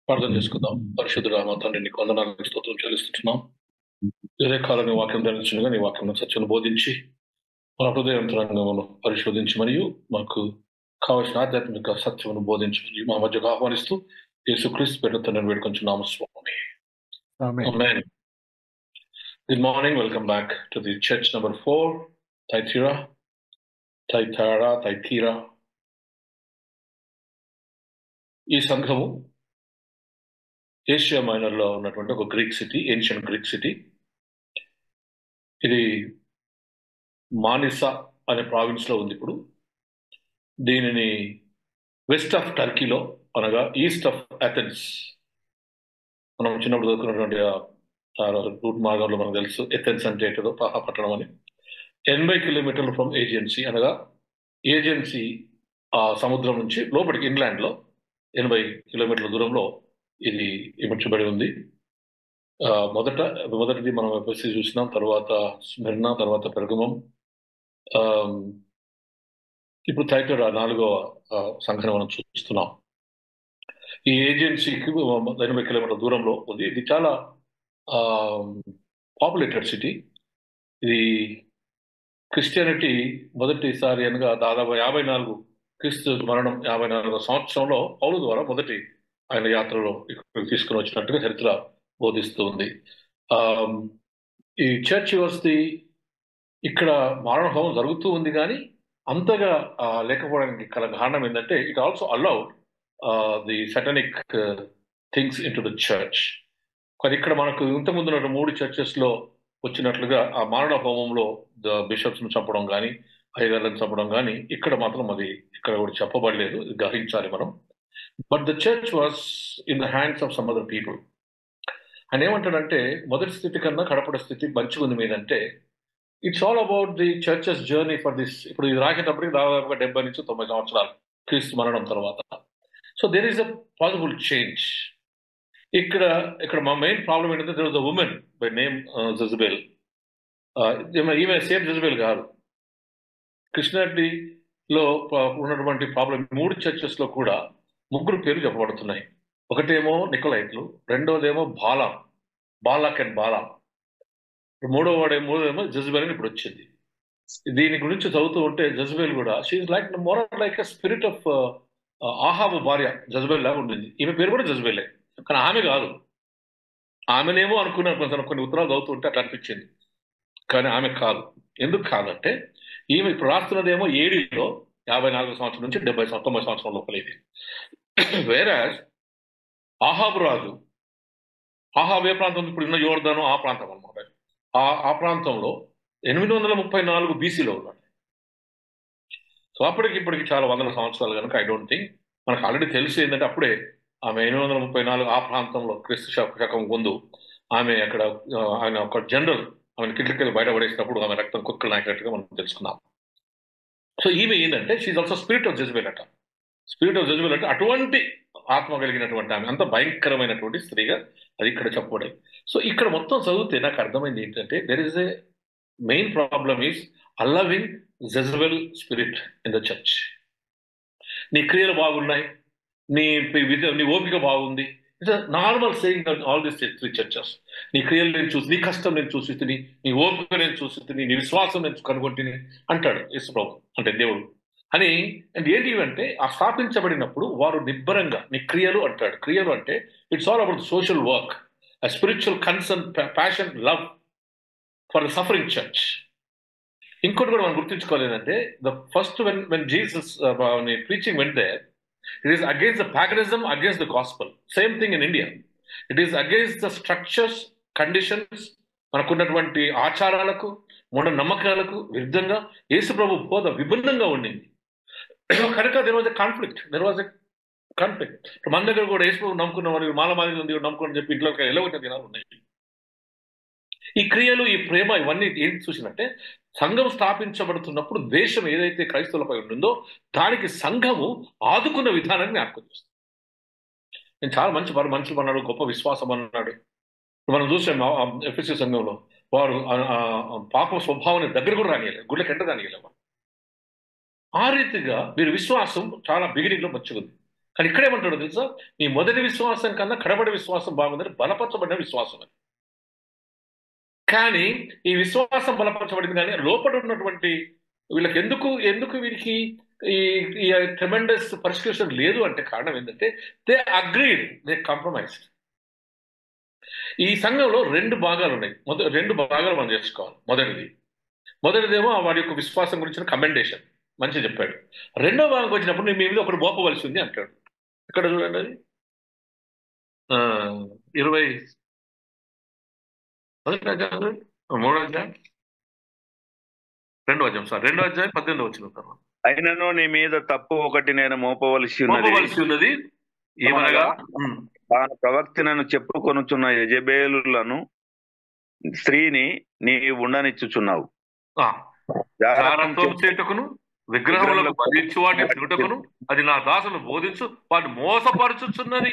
ప్రార్థన చేసుకుందాం. పరిశుద్ధుడా మా తండ్రి నీకు వందనాలు స్తోత్రం చెల్లిస్తున్నాం. ఇదే కాలం నీ వాక్యం ధ్యానించగా నీ వాక్యం సత్యను బోధించి మన హృదయంతరంగమును పరిశోధించి మరియు మాకు కావలసిన ఆధ్యాత్మిక సత్యమును బోధించి మా మధ్యకు ఆహ్వానిస్తూ యేసుక్రీస్తు పేరుతో తండ్రిని వేడుకొంచున్నాము స్వామి. Amen. Good morning. Welcome back to the church number 4, Thyatira. ఈ సంఘము ఏషియా మైనర్ లో ఉన్నటువంటి ఒక Greek city, ancient Greek city. ఇది మానిసా అనే ప్రావిన్స్ లో ఉంది. ఇప్పుడు దీనిని వెస్ట్ ఆఫ్ టర్కీలో అనగా ఈస్ట్ ఆఫ్ అథెన్స్, మనం చిన్నప్పుడు చదువుకున్నటువంటి రూట్ మార్గంలో మనకు తెలుసు ఎథెన్స్ అంటే ఏంటో, పట్టణం అని. 80 కిలోమీటర్లు ఫ్రమ్ ఏజెన్సీ, అనగా ఏజెన్సీ ఆ సముద్రం నుంచి లోపలికి ఇన్లాండ్ లో 80 కిలోమీటర్ల దూరంలో ఇది ఇమర్చబడి ఉంది. మొదటిది మనం ఎఫెసీ చూసినాం, తర్వాత స్మిర్నా, తర్వాత పెర్గమం. ఇప్పుడు థైతైరా 4వ సంఘం మనం చూస్తున్నాం. ఈ ఏజెన్సీకి 80 కిలోమీటర్ల దూరంలో ఉంది. ఇది చాలా పాపులేటెడ్ సిటీ. ఇది క్రిస్టియానిటీ మొదటిసారి అనగా దాదాపు 54 క్రీస్తు మరణం 54వ సంవత్సరంలో పౌలు ద్వారా మొదటి ఆయన యాత్రలో ఇక్కడికి తీసుకుని వచ్చినట్టుగా చరిత్ర బోధిస్తూ ఉంది. ఈ చర్చ్ వస్తే ఇక్కడ మారణ హోమం జరుగుతూ ఉంది, కానీ అంతగా లేకపోవడానికి గల కారణం ఏంటంటే it also allowed the satanic things into the church. కానీ ఇక్కడ మనకు ఇంతకుముందు 3 చర్చెస్ లో వచ్చినట్లుగా ఆ మారణ హోమంలో బిషప్స్ ను చంపడం కానీ, అయ్యగారులను చంపడం కానీ ఇక్కడ మాత్రం అది ఇక్కడ కూడా చెప్పబడలేదు. ఇది గ్రహించాలి మనం. But the church was in the hands of some other people. ఆయన ఏమంటాడంటే మొదటి స్థితి కన్నా కడపడ స్థితి మంచిగా ఉంది మీదంటే it's all about the church's journey for this. ఇప్పుడు ఇది రాసేటప్పటికి దాదాపుగా 70 నుంచి 90 సంవత్సరాలు క్రీస్తు మరణం తర్వాత. So there is a possible change. ఇక్కడ మా మెయిన్ ప్రాబ్లం ఏంటంటే there was a woman by name Jezebel. ఈమె సేమ్ జెజబెల్ కాదు. కృష్ణారెడ్డిలో ఉన్నటువంటి ప్రాబ్లం 3 చర్చెస్ లో కూడా 3 పేర్లు చెప్పబడుతున్నాయి. ఒకటేమో నికోలైట్లు, రెండోదేమో బాలాక్ అండ్ బాలా, మూడోదేమో జెజబెల్ అని ఇప్పుడు వచ్చింది. దీని గురించి చదువుతూ ఉంటే జెజబెల్ కూడా she like more like a spirit of Ahab భార్య జెజబెల్ లాగా ఉంటుంది. ఈమె పేరు కూడా జెజబెలే, కానీ ఆమె కాదు. ఆమెనేమో అనుకున్నాను, కొన్ని ఉత్తరాలు చదువుతూ ఉంటే అట్లా అనిపించింది, కానీ ఆమె కాదు. ఎందుకు కాదంటే ఈమె ఇప్పుడు రాస్తున్నదేమో 7లో 54 సంవత్సరం నుంచి 90 సంవత్సరం లోపల ఇది. వేరే ఆహాబు రాజు, ఆహాబు ఏ ప్రాంతం, ఇప్పుడు ఉన్న యోర్దాను ఆ ప్రాంతం అనమాట. ఆ ప్రాంతంలో 834 బీసీలో ఉన్నాడు. సో ఇప్పటికి చాలా వందల సంవత్సరాలు కనుక ఐ డోంట్ థింక్ మనకు ఆల్రెడీ తెలిసి ఏంటంటే అప్పుడే ఆమె 834 ఆ ప్రాంతంలో క్రీస్తు శకం ముందు ఆమె అక్కడ ఆయన ఒక జనరల్ ఆమెను కిటికీలు బయట పడేసినప్పుడు ఆమె రక్తం కుక్కలు నాకినట్టుగా మనం తెలుసుకున్నాం. సో ఈమె ఏంటంటే she also spirit of Jezebel అట. స్పిరిట్ ఆఫ్ జెజబెల్ అంటే అటువంటి ఆత్మ కలిగినటువంటి ఆమె, అంత భయంకరమైనటువంటి స్త్రీగా అది ఇక్కడ చెప్పబడింది. సో ఇక్కడ మొత్తం చదివితే నాకు అర్థమైంది ఏంటంటే there is a main problem is allowing Jezebel spirit in the church. నీ క్రియలు బాగున్నాయి, నీ ఓపిక బాగుంది. It's normal saying all these 3 churches. నీ క్రియలు నేను చూసి, నీ కష్టం నేను చూసి తిని, నీ ఓపిక నేను చూసి తిని, నీ విశ్వాసం నేను కనుగొంటిని అంటాడు యేసు ప్రభు, అంటే దేవుడు అని. అండ్ ఏంటి అంటే ఆ స్థాపించబడినప్పుడు వారు నిబ్బరంగా నీ క్రియలు అంటాడు. క్రియలు అంటే it's all about social work, a spiritual concern, passion, love for the suffering church. ఇంకోటి కూడా మనం గుర్తుంచుకోలేదంటే the first when Jesus preaching went there, it is against the paganism, against the gospel. Same thing in India. It is against the structures, conditions, మనకున్నటువంటి ఆచారాలకు, మూఢ నమ్మకాలకు విరుద్ధంగా యేసు ప్రభు బోధ విభిన్నంగా ఉండింది కనుక there was a conflict. మన దగ్గర కూడా యేసు ప్రభు నమ్ముకున్న వారు మాలమాదిగా ఉంది నమ్ముకుని చెప్పి ఇంట్లో ఎలవైన దినాలు ఉన్నాయి. ఈ క్రియలు, ఈ ప్రేమ, ఇవన్నీ ఏం చూసినట్టే సంఘం స్థాపించబడుతున్నప్పుడు దేశం ఏదైతే క్రైస్తవులపై ఉంటుందో దానికి సంఘము ఆదుకున్న విధానాన్ని జ్ఞాపకం చేస్తుంది. నేను చాలా మనుషులు అన్నాడు, గొప్ప విశ్వాసం అన్నాడు. మనం చూసాం ఎఫెసీ సంఘంలో వారు పాప స్వభావాన్ని దగ్గర కూడా రానియలేదు, గుళ్ళకి ఎంట రానియలేవు. ఆ రీతిగా వీరి విశ్వాసం చాలా బిగినింగ్ లో మంచిగా ఉంది, కానీ ఇక్కడేమంటాడు తెలుసా, నీ మొదటి విశ్వాసం కన్నా కడబడి విశ్వాసం బాగుందని బలపరచబడిన విశ్వాసం అని. కానీ ఈ విశ్వాసం బలపరచబడింది, కానీ లోపల ఉన్నటువంటి వీళ్ళకి ఎందుకు ఎందుకు వీరికి ఈ ఈ ట్రెమెండస్ పర్సిక్యూషన్ లేదు అంటే కారణం ఏంటంటే దే అగ్రీడ్, దే కాంప్రమైజ్డ్. ఈ సంఘంలో రెండు భాగాలు ఉన్నాయి. రెండు భాగాలు మనం చేసుకోవాలి. మొదటిదేమో వాడి యొక్క విశ్వాసం గురించిన కమెండేషన్, మంచి చెప్పాడు. రెండో భాగంకి వచ్చినప్పుడు నేను మీ మీద ఒకటి మోపవలసి ఉంది అంటాడు. ఇక్కడ చూడండి, అది 20 మొదటి అధ్యాయం, 3వ అధ్యాయం, 2వ అధ్యాయం, 18వ వచనం. అయినను నీ మీద తప్పు ఒకటి నేను మోపవలసి ఉన్నది ఏమనగా, తాను ప్రవక్తనను చెప్పుకొనుచున్న యెజెబెలులను స్త్రీని నీ ఉండనిచ్చుచున్నావు. చేటుకును విగ్రహములకు బలించు వాటిని తినుటకును అది నా దాసును బోధించు వాటిని మోసపరుచుచున్నది.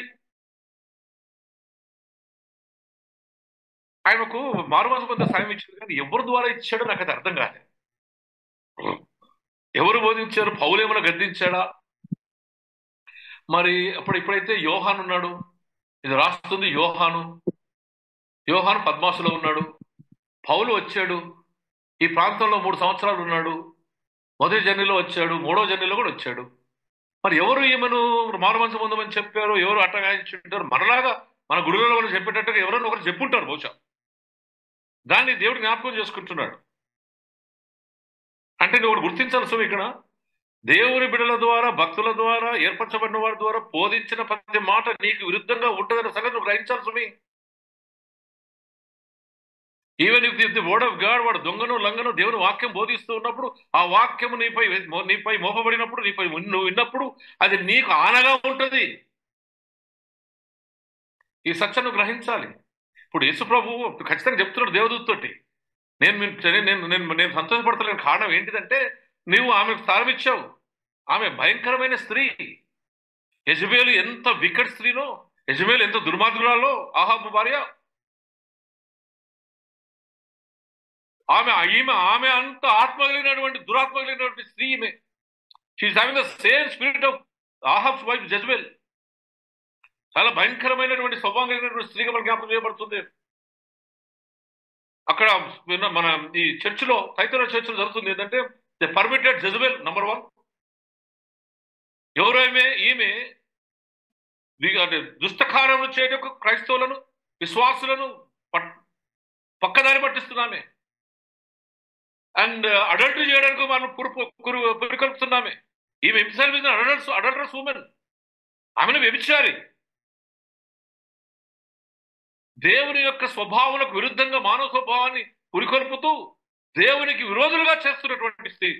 ఆయనకు మారుమనసు కొంత సాయం ఇచ్చింది, కానీ ఎవరి ద్వారా ఇచ్చాడో నాకు అది అర్థం కాలేదు. ఎవరు బోధించారు? పౌలు ఏమైనా గద్దించాడా? మరి ఇప్పుడైతే యోహాను ఉన్నాడు, ఇది రాస్తుంది యోహాను పద్మాసులో ఉన్నాడు. పౌలు వచ్చాడు, ఈ ప్రాంతంలో 3 సంవత్సరాలు ఉన్నాడు. మొదటి జర్నీలో వచ్చాడు, 3వ జర్నీలో కూడా వచ్చాడు. మరి ఎవరు ఈమెను మారుమనసు పొందమని చెప్పారు? ఎవరు అట్టగాయించుంటారు? మనలాగా మన గురువులలో మనం చెప్పేటట్టుగా ఎవరైనా ఒకరు చెప్పుంటారు బహుశా. దాన్ని దేవుడు జ్ఞాపకం చేసుకుంటున్నాడు. అంటే నువ్వు గుర్తించాల్సి ఇక్కడ దేవుని బిడ్డల ద్వారా, భక్తుల ద్వారా, ఏర్పరచబడిన వారి ద్వారా బోధించిన ప్రతి మాట నీకు విరుద్ధంగా ఉంటుందన్న సంగతి నువ్వు గ్రహించాల్సి. Even if the word of God, వాడు దొంగను లంగను దేవుని వాక్యం బోధిస్తూ ఉన్నప్పుడు, ఆ వాక్యము నీపై మోపబడినప్పుడు, నువ్వు విన్నప్పుడు అది నీకు ఆనగా ఉంటుంది. ఈ సత్యం నువ్వు గ్రహించాలి. ఇప్పుడు యేసు ప్రభు ఖచ్చితంగా చెప్తున్నాడు దేవదూతతోటి, నేను సంతోషపడతలేని కారణం ఏంటిదంటే నువ్వు ఆమెకు స్థానం ఇచ్చావు. ఆమె భయంకరమైన స్త్రీ. యెజెబెలు ఎంత వికట్ స్త్రీనో, యెజెబెలు ఎంత దుర్మార్గురాలో, ఆహాబు భార్య. ఆమె అంత ఆత్మ కలిగినటువంటి, దురాత్మ కలిగినటువంటి స్త్రీ ఈమె. She is having the same spirit of Ahab's wife Jezebel. చాలా భయంకరమైనటువంటి స్వభావం కలిగినటువంటి స్త్రీగా మనకు జ్ఞాపకం చేయబడుతుంది. అక్కడ మన ఈ చర్చిలో, తైతర చర్చిలో జరుగుతుంది ఏంటంటే ది పర్మిటెడ్ జెజబెల్ నంబర్ 1. ఎవరైమే ఈమె దుష్టకార్యములు చేయటకు క్రైస్తవులను, విశ్వాసులను పక్కదారి పట్టిస్తున్నామే. అండ్ అడల్టరీ చేయడానికి మనం పురికొల్పుతున్నామే. ఈమె హింసల్ ఇస్ అడల్టరస్ ఉమెన్. ఆమెను వ్యభిచారి. దేవుని యొక్క స్వభావాలకు విరుద్ధంగా మానవ స్వభావాన్ని పురికొల్పుతూ దేవునికి విరోధులుగా చేస్తున్నటువంటి స్త్రీ.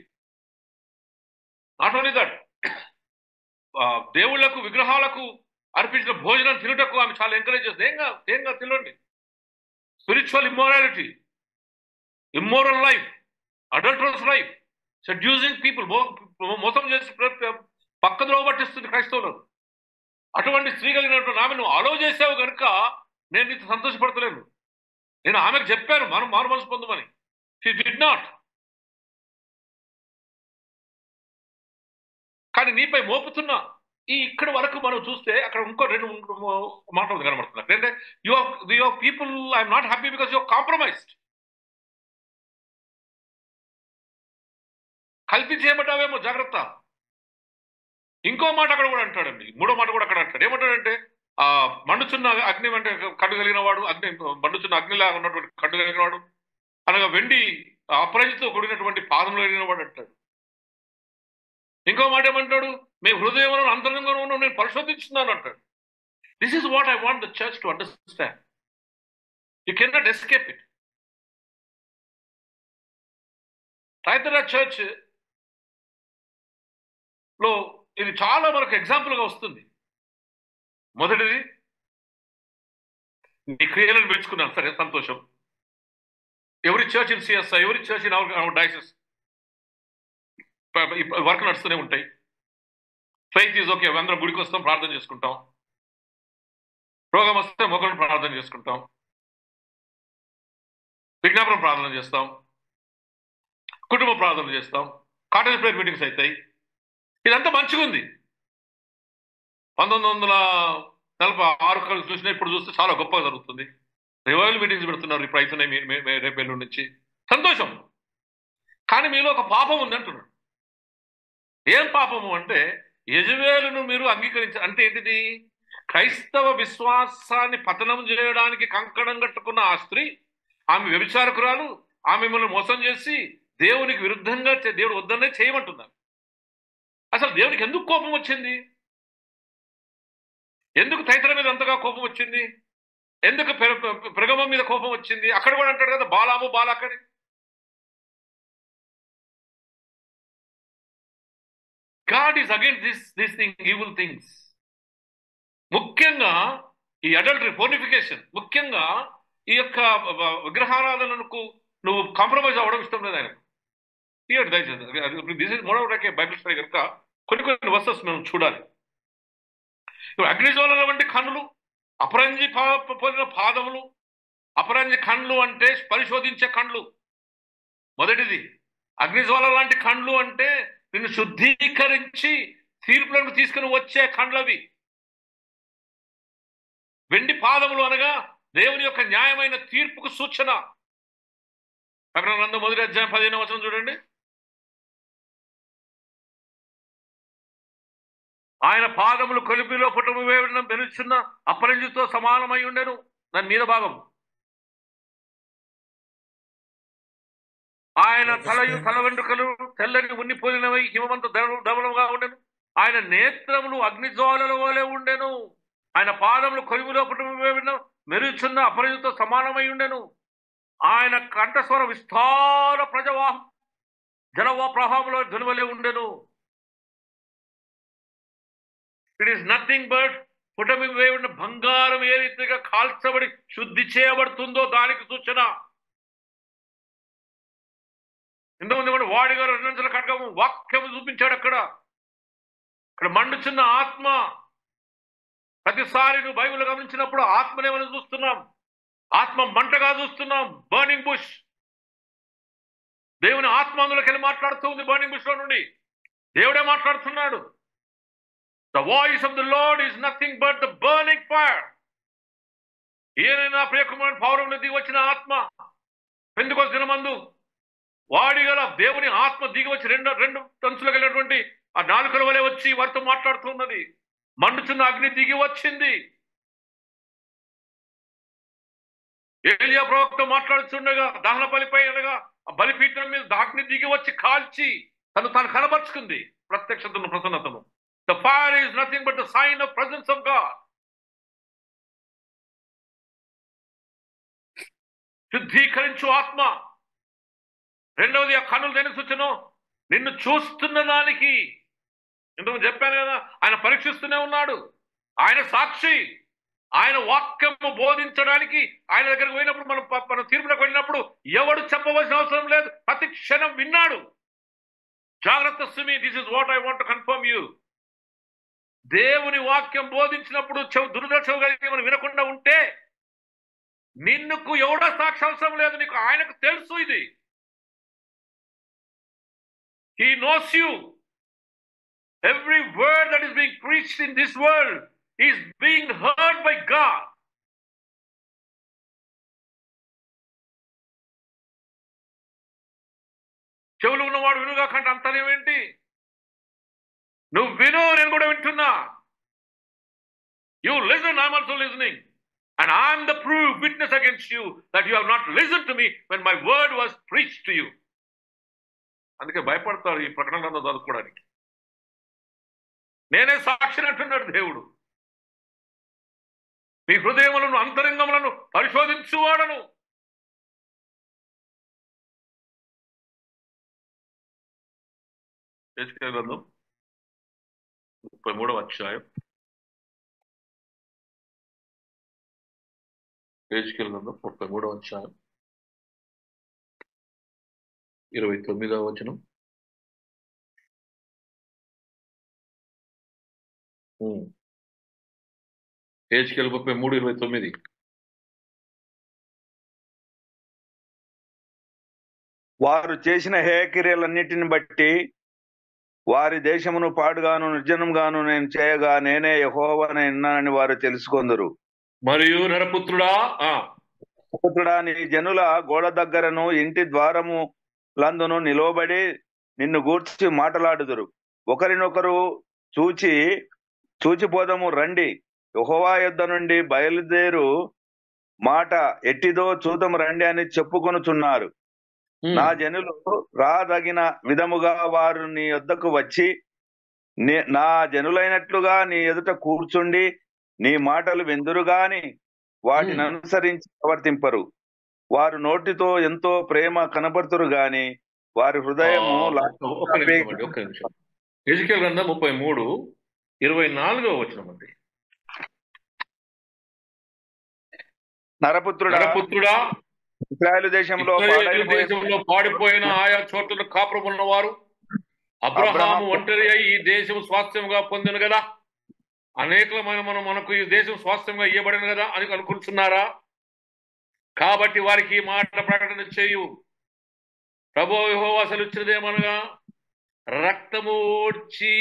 నాట్ ఓన్లీ దట్, దేవుళ్లకు, విగ్రహాలకు అర్పించిన భోజనం తినుటకు ఆమె చాలా ఎంకరేజ్ చేస్తుంది. ఏంగా తినండి. Spiritual immorality, immoral life, adulterous life, seducing people, మోసం చేసి పక్కదలో పట్టిస్తుంది క్రైస్తవులను. అటువంటి స్త్రీ కలిగినటువంటి ఆమె నువ్వు అలో చేసావు కనుక నేను నీకు సంతోషపడతలేను. నేను ఆమెకు చెప్పాను మనం మారు మనసు పొందమని. She did not. కానీ నీపై మోపుతున్నా. ఇక్కడ వరకు మనం చూస్తే అక్కడ ఇంకో 2 మాటలు కనబడుతున్నాయి. అంటే you people, I'm not happy because you compromised. కల్పి చేయబడ్డావేమో, జాగ్రత్త. ఇంకో మాట అక్కడ కూడా అంటాడండి, 3వ మాట కూడా అక్కడ అంటాడు. ఏమంటాడంటే మండుచున్న అగ్ని అంటే కన్ను కలిగిన వాడు, మండుచున్న అగ్నిలా ఉన్నటువంటి కన్ను కలిగిన వాడు, అనగా వెండి అపరంజితో కూడినటువంటి పాదములు కలిగిన వాడు అంటాడు. ఇంకో మాట ఏమంటాడు, మేము హృదయంలో అంతరంగంగా ఉన్న నేను పరిశోధించున్నాను అంటాడు. This is what I want the church to understand. You can not escape it. తైతర చర్చ్ లో ఇది చాలా మనకు ఎగ్జాంపుల్ గా వస్తుంది. మొదటిది, నీ క్రియలను మెచ్చుకున్నాను, సరే సంతోషం. ఎవరి చర్చ్ ఇన్ సిఎస్ఐ, ఎవరి church in our diocese work నడుస్తూనే ఉంటాయి. ఫెయిత్ ఈజ్ ఓకే, అందరం గుడికి వస్తాం, ప్రార్థన చేసుకుంటాం. రోగం వస్తే మొక్కలను ప్రార్థన చేసుకుంటాం, విజ్ఞాపనం ప్రార్థన చేస్తాం, కుటుంబ ప్రార్థన చేస్తాం, కాటేజ్ ప్రేయర్ మీటింగ్స్ అవుతాయి. ఇదంతా మంచిగా ఉంది. 1946 చూసినా ఇప్పుడు చూస్తే చాలా గొప్పగా జరుగుతుంది. రివైవల్ మీటింగ్స్ పెడుతున్నారు ఇప్పుడు అయితున్నాయి రేపు ఎల్లుండి నుంచి. సంతోషం. కానీ మీలో ఒక పాపం ఉంది అంటున్నాడు. ఏం పాపము అంటే యెజబెలును మీరు అంగీకరించారు అంటే ఏంటిది? క్రైస్తవ విశ్వాసాన్ని పతనం చేయడానికి కంకణం కట్టుకున్న ఆ స్త్రీ, ఆమె వ్యభిచారకురాలు, ఆమె మిమ్మల్ని మోసం చేసి దేవునికి విరుద్ధంగా దేవుడు వద్దనే చేయమంటున్నారు. అసలు దేవునికి ఎందుకు కోపం వచ్చింది? ఎందుకు తైతల మీద అంతగా కోపం వచ్చింది? ఎందుకు పెరగమ మీద కోపం వచ్చింది? అక్కడ కూడా అంటాడు కదా బాలాము బాలాకని. God is against this thing, evil things. ముఖ్యంగా ఈ అడల్టరీ, ఫోర్నిఫికేషన్, ముఖ్యంగా ఈ యొక్క విగ్రహారాధనకు నువ్వు కాంప్రమైజ్ అవ్వడం ఇష్టం లేదు ఆయన. దయచేసి this is more like A Bible study కనుక కొన్ని వర్సెస్ మనం చూడాలి. అగ్నిజ్వాలల వంటి కన్నులు, అపరంజి పోలిన పాదములు. అపరంజి కండ్లు అంటే పరిశోధించే కండ్లు. మొదటిది అగ్నిజ్వాల లాంటి కండ్లు అంటే నిన్ను శుద్ధీకరించి తీర్పులను తీసుకుని వచ్చే కండ్లవి. వెండి పాదములు అనగా దేవుని యొక్క న్యాయమైన తీర్పుకు సూచన. ప్రకటన గ్రంథం 1:15 చూడండి. ఆయన పాదములు కొలిపిలో పుటము వేయడం వెలుచున్న అపరంజితో సమానమై ఉండెను. దాని మీద భాగం. ఆయన తల వెంట్రుకలు తెల్లని ఉన్నిపోయినవై హిమవంత ధవలంగా ఉండెను. ఆయన నేత్రములు అగ్నిజ్వాలల వలె ఉండెను. ఆయన పాదములు కొలిమిలో పుటము వేయడం మెరుచున్న అపరంజితో సమానమై ఉండెను. ఆయన కంఠస్వర విస్తార ప్రజవాహం జలవా ప్రవాహంలో ధ్వనివలే ఉండెను. ఇట్ ఈస్ నథింగ్ బట్ పుటమి వేయబడిన బంగారం ఏ రీతిగా కాల్చబడి శుద్ధి చేయబడుతుందో దానికి సూచన. ఇంతకుముందు కూడా వాడి గారు 2 అంచెల ఖడ్గము వాక్యము చూపించాడు. అక్కడ మండుచున్న ఆత్మ. ప్రతిసారి నువ్వు బైబిల్ గమనించినప్పుడు ఆత్మనే మనం చూస్తున్నాం. ఆత్మ మంటగా చూస్తున్నాం. Burning bush. దేవుని ఆత్మ అందులోకి వెళ్ళి మాట్లాడుతూ ఉంది. బర్నింగ్ బుష్ లో నుండి దేవుడే మాట్లాడుతున్నాడు. The voice of the Lord is nothing but the burning fire. ఈయన ప్రియకుమారుని పౌరంలో దిగి వచ్చిన ఆత్మ. పెంతెకొస్తు దినమందు వాడిగల దేవుని ఆత్మ దిగి వచ్చి రెండు తంచులకు వెళ్ళినటువంటి ఆ నాలుకల వలె వచ్చి వారితో మాట్లాడుతున్నది. మండుచున్న అగ్ని దిగి వచ్చింది. ఏలియా ప్రవక్త మాట్లాడుతుండగా దహన బలిపై అనగా ఆ బలిపీఠం మీద అగ్ని దిగి వచ్చి కాల్చి తాను కనబరుచుకుంది ప్రత్యక్షతను, ప్రసన్నతను. The fire is nothing but the sign of presence of God. శుద్ధీకరించు ఆత్మ. రెండవది ఆ కన్నులు దేనికి సూచన? నిన్ను చూస్తున్న దానికి. ఇంతకు చెప్పాను కదా, ఆయన పరీక్షిస్తూనే ఉన్నాడు. ఆయన సాక్షి. ఆయన వాక్యము బోధించడానికి ఆయన దగ్గరికి పోయినప్పుడు మనం తీర్పులకు వెళ్ళినప్పుడు ఎవడు చెప్పవలసిన అవసరం లేదు. ప్రతి క్షణం విన్నాడు. జాగ్రత్త సుమి, this is what I want to confirm you. దేవుని వాక్యం బోధించినప్పుడు దురదర్శనం కలిగి మనం వినకుండా ఉంటే నిన్నుకు ఎవడో సాక్షి అవసరం లేదు. నీకు ఆయనకు తెలుసు ఇది. He knows you. Every word that is being preached in this world is being heard by God. చెవులు ఉన్నవాడు వినుగా కంటే అంతనేమేంటి? నువ్వు విను, నేను కూడా వింటున్నా. You listen, I'm also listening. And I'm the proof, witness against you that you have not listened to me when my word was preached to you. అందుకే భయపడతారు ఈ ప్రకటనలను చదువుకోవడానికి. నేనే సాక్షిని అంటున్నాడు దేవుడు. మీ హృదయములను అంతరంగములను పరిశోధించువాడను. హెజ్కేలు గ్రంథం 33వ అధ్యాయం. హెజ్కేలు గ్రంథం 33వ అధ్యాయం 29వ వచనం. హెజ్కేలు 33:29. వారు చేసిన హేయక్రియలన్నిటిని బట్టి వారి దేశమును పాడుగాను నిర్జనంగాను నేను చేయగా నేనే యెహోవానని వారు తెలుసుకొందురు. మరియు నరపుత్రుడా, పుత్రుడా, నీ జనుల గోడ దగ్గరను ఇంటి ద్వారము లందును నిలవబడి నిన్ను గూర్చి మాటలాడుదురు. ఒకరినొకరు చూచిపోదము రండి, యెహోవా యొద్ద నుండి బయలుదేరు మాట ఎట్టిదో చూదము రండి అని చెప్పుకొనుచున్నారు. నా జనులు రాదగిన విధముగా వారు నీ యొద్దకు వచ్చి నా జనులైనట్లుగా నీ ఎదుట కూర్చుండి నీ మాటలు విందురు గాని వాటిని అనుసరించి ప్రవర్తింపరు. వారు నోటితో ఎంతో ప్రేమ కనబడుతురు గాని వారి హృదయము ఒక్క నిమిషం. యెహెజ్కేలు గ్రంథం 33:24 నరపుత్రుడా, ఇశ్రాయేలు దేశంలో పాడిపోయిన ఆయా చోట్ల కాపురం ఉన్నవారు అబ్రహాము ఒంటరి అయి ఈ దేశం స్వాస్థ్యంగా పొందిన కదా, అనేకమైన మనకు ఈ దేశం స్వాస్థ్యంగా ఇవ్వబడిన కదా అని అనుకుంటున్నారా? కాబట్టి వారికి మాట ప్రకటన చేయు. ప్రభువు యెహోవా సెలవిచ్చినదేమనగా, రక్తము ఓడ్చి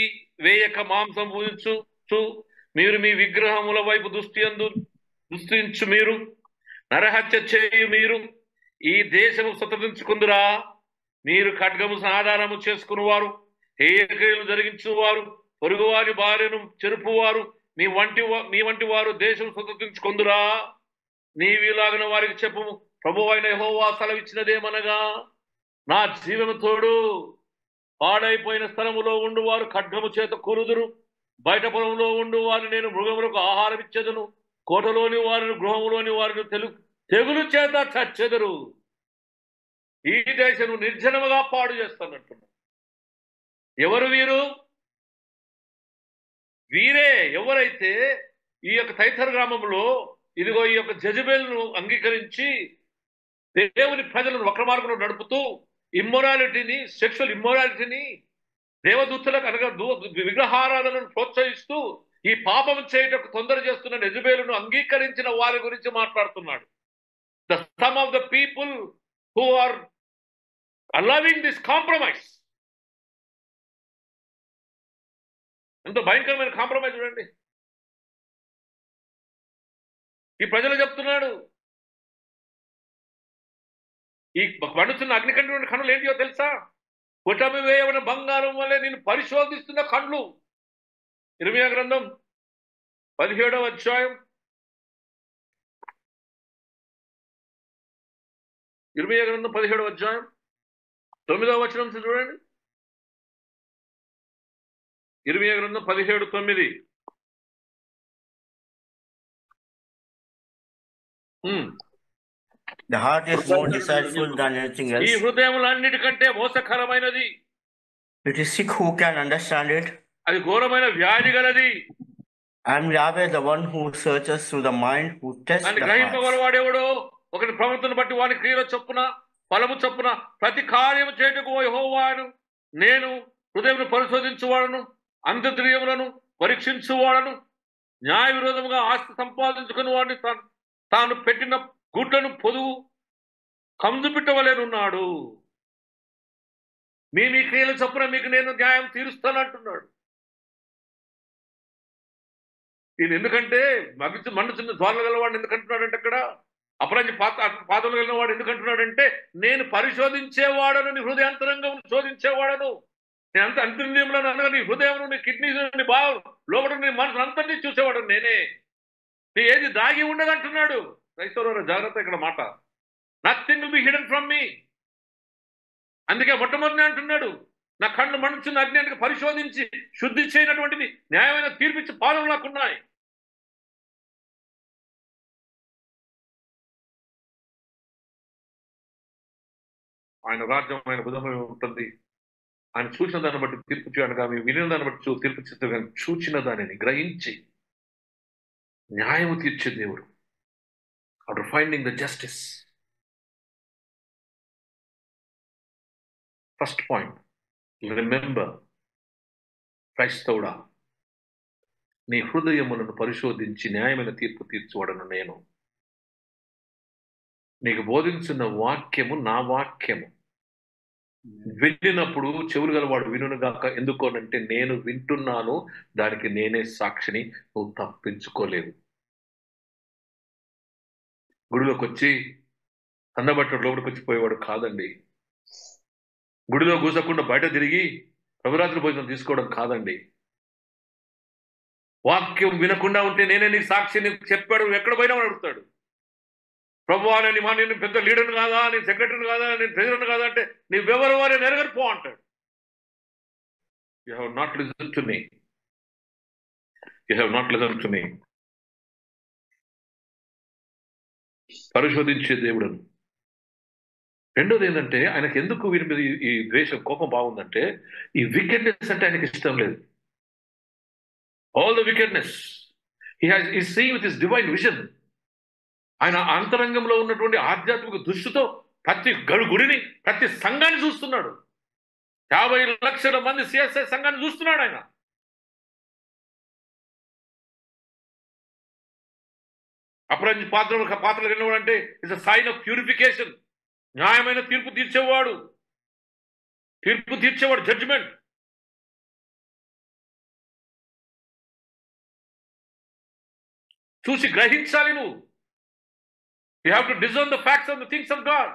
వేయక మాంసం పూజించు మీరు, మీ విగ్రహముల వైపు దృష్టించు మీరు, నరహత్య చేయు మీరు ఈ దేశము స్వతంత్రించుకుందురా. మీరు ఖడ్గము ఆధారము చేసుకునేవారు, హేయక్రియలు జరిగించువారు, పొరుగువారి భార్యను చెరుపువారు, మీ వంటి వారు దేశం స్వతంత్రించుకుందురా. నీవిలాగిన వారికి చెప్పు, ప్రభువు అయిన యెహోవా సెలవిచ్చినదేమనగా, నా జీవము తోడు పాడైపోయిన స్థలములో ఉండు వారు ఖడ్గము చేత కూలుదురు, బయట పొలంలో ఉండు వారిని నేను మృగములకు ఆహారం ఇచ్చేదను, కోటలోని వారిని గృహంలోని వారిని తెగులు చేత చచ్చెదరు. ఈ దేశం నిర్జనముగా పాడు చేస్తానంటున్నారు. ఎవరు వీరు? వీరే ఎవరైతే ఈ యొక్క తైతర్ గ్రామంలో ఇదిగో ఈ యొక్క జెజబెల్ను అంగీకరించి దేవుని ప్రజలను వక్ర మార్గంలో నడుపుతూ ఇమ్మొరాలిటీని, సెక్షువల్ ఇమ్మొరాలిటీని, దేవదూతలకు అనగా విగ్రహారాధనను ప్రోత్సహిస్తూ ఈ పాపం చేయటకు తొందర చేస్తున్న యెజబెలును అంగీకరించిన వారి గురించి మాట్లాడుతున్నాడు. The some of the people who are allowing this compromise. ఎంతో భయంకరమైన కాంప్రమైజ్ చూడండి. ఈ ప్రజలు చెప్తున్నాడు, ఈ మండుతున్న అగ్నికంఠమైన కన్నులు ఏంటియో తెలుసా? కుటమి వేయబడిన బంగారం వల్లే నేను పరిశోధిస్తున్న కళ్ళు. ఇర్మీయా గ్రంథం 17వ అధ్యాయం 9వ వచనం చూడండి. ఇర్మీయా గ్రంథం 17:9. The heart is more deceitful than anything ఈ else. హృదయములన్నిటికంటే మోసకరమైనది. It is sick, who can understand it? అది ఘోరమైన వ్యాధి గలది. I am Yahweh, the one who searches through the mind, who tests అని the heart. గ్రహింపగలవాడెవడో? ఒకటి ప్రవర్తన బట్టి వాని క్రియల చొప్పున ఫలము చొప్పున ప్రతి కార్యము చేయుటకు యెహోవాను నేను హృదయమును పరిశోధించువాడను, అంతర్యములను పరీక్షించువాడను, న్యాయ విరోధముగా ఆస్తి సంపాదించుకుని వాడిని తాను పెట్టిన గుడ్లను పొదుగు కందుపిట్టవలేనున్నాడు. మీ క్రియల చొప్పున మీకు నేను న్యాయం తీరుస్తానంటున్నాడు. ఈయన ఎందుకంటే మండుతున్న జ్వాలలు గలవాడిని ఎందుకంటున్నాడంటే, అక్కడ అపరాజ పాదములు కలిగిన వాడు ఎందుకంటున్నాడంటే, నేను పరిశోధించేవాడను, నీ హృదయాంతరంగం శోధించేవాడను, నేను అంత అంతర్యంలను అనగా నీ హృదయం, నీ కిడ్నీస్, నీ భావం లోపల నీ మనసు అంతటినీ చూసేవాడు నేనే. నీ ఏది దాగి ఉండదంటున్నాడు. క్రైస్తవుల జాగ్రత్త ఇక్కడ మాట. Nothing will be hidden from మీ. అందుకే మొట్టమొదటి అంటున్నాడు, నా కళ్ళు మండుచున్న అగ్ని పరిశోధించి శుద్ధి చేయనటువంటిది న్యాయమైన తీర్పిచ్చి పాదం నాకున్నాయి. ఆయన రాజ్యం ఆయన బుధమై ఉంటుంది. ఆయన చూసిన దాన్ని బట్టి తీర్పు చేయడానికి, ఆమె వినిన దాన్ని బట్టి తీర్పు చేస్తే కానీ చూచిన దానిని గ్రహించి న్యాయము తీర్చే దేవుడు. After finding the justice. First point, remember, క్రైస్తవుడా, నీ హృదయములను పరిశోధించి న్యాయమైన తీర్పు తీర్చువాడను నేను. నీకు బోధించిన వాక్యము నా వాక్యము. వెళ్ళినప్పుడు చెవులు గలవాడు వినుగాక. ఎందుకు అంటే నేను వింటున్నాను, దానికి నేనే సాక్షిని. నువ్వు తప్పించుకోలేవు. గుడిలోకి వచ్చి అన్నబట్టు లోపలికి వచ్చిపోయేవాడు కాదండి. గుడిలో కూసకుండా బయట తిరిగి ప్రభురాత్రి భోజనం తీసుకోవడం కాదండి. వాక్యం వినకుండా ఉంటే నేనే నీకు సాక్షిని చెప్పాడు. ఎక్కడ పోయినా అడుగుతాడు, ప్రభువా నేను పెద్ద లీడర్ని కాదా, నేను సెక్రటరీని కాదా, నేను ప్రెసిడెంట్ కాదా అంటే నీవెవరు వారే నెరగరు పో అంటాడు. You have not listen to me. You have not listen to me. పరిశోధించే దేవుడను. రెండోది ఏంటంటే ఆయనకు ఎందుకు వీరి మీద ఈ ద్వేషం, కోపం బాగుందంటే ఈ వికెట్నెస్ అంటే ఆయనకి ఇష్టం లేదు. All the wickedness he seeing with his divine vision. ఆయన అంతరంగంలో ఉన్నటువంటి ఆధ్యాత్మిక దృష్టితో ప్రతి గుడిని, ప్రతి సంఘాన్ని చూస్తున్నాడు. 50 లక్షల మంది సిఎస్ఐ సంఘాన్ని చూస్తున్నాడు ఆయన. అప్పుడు పాత్రలు వెళ్ళినవాడు అంటే it's a sign of purification. న్యాయమైన తీర్పు తీర్చేవాడు, జడ్జిమెంట్. చూసి గ్రహించాలి నువ్వు. You have to discern the facts of the things of God.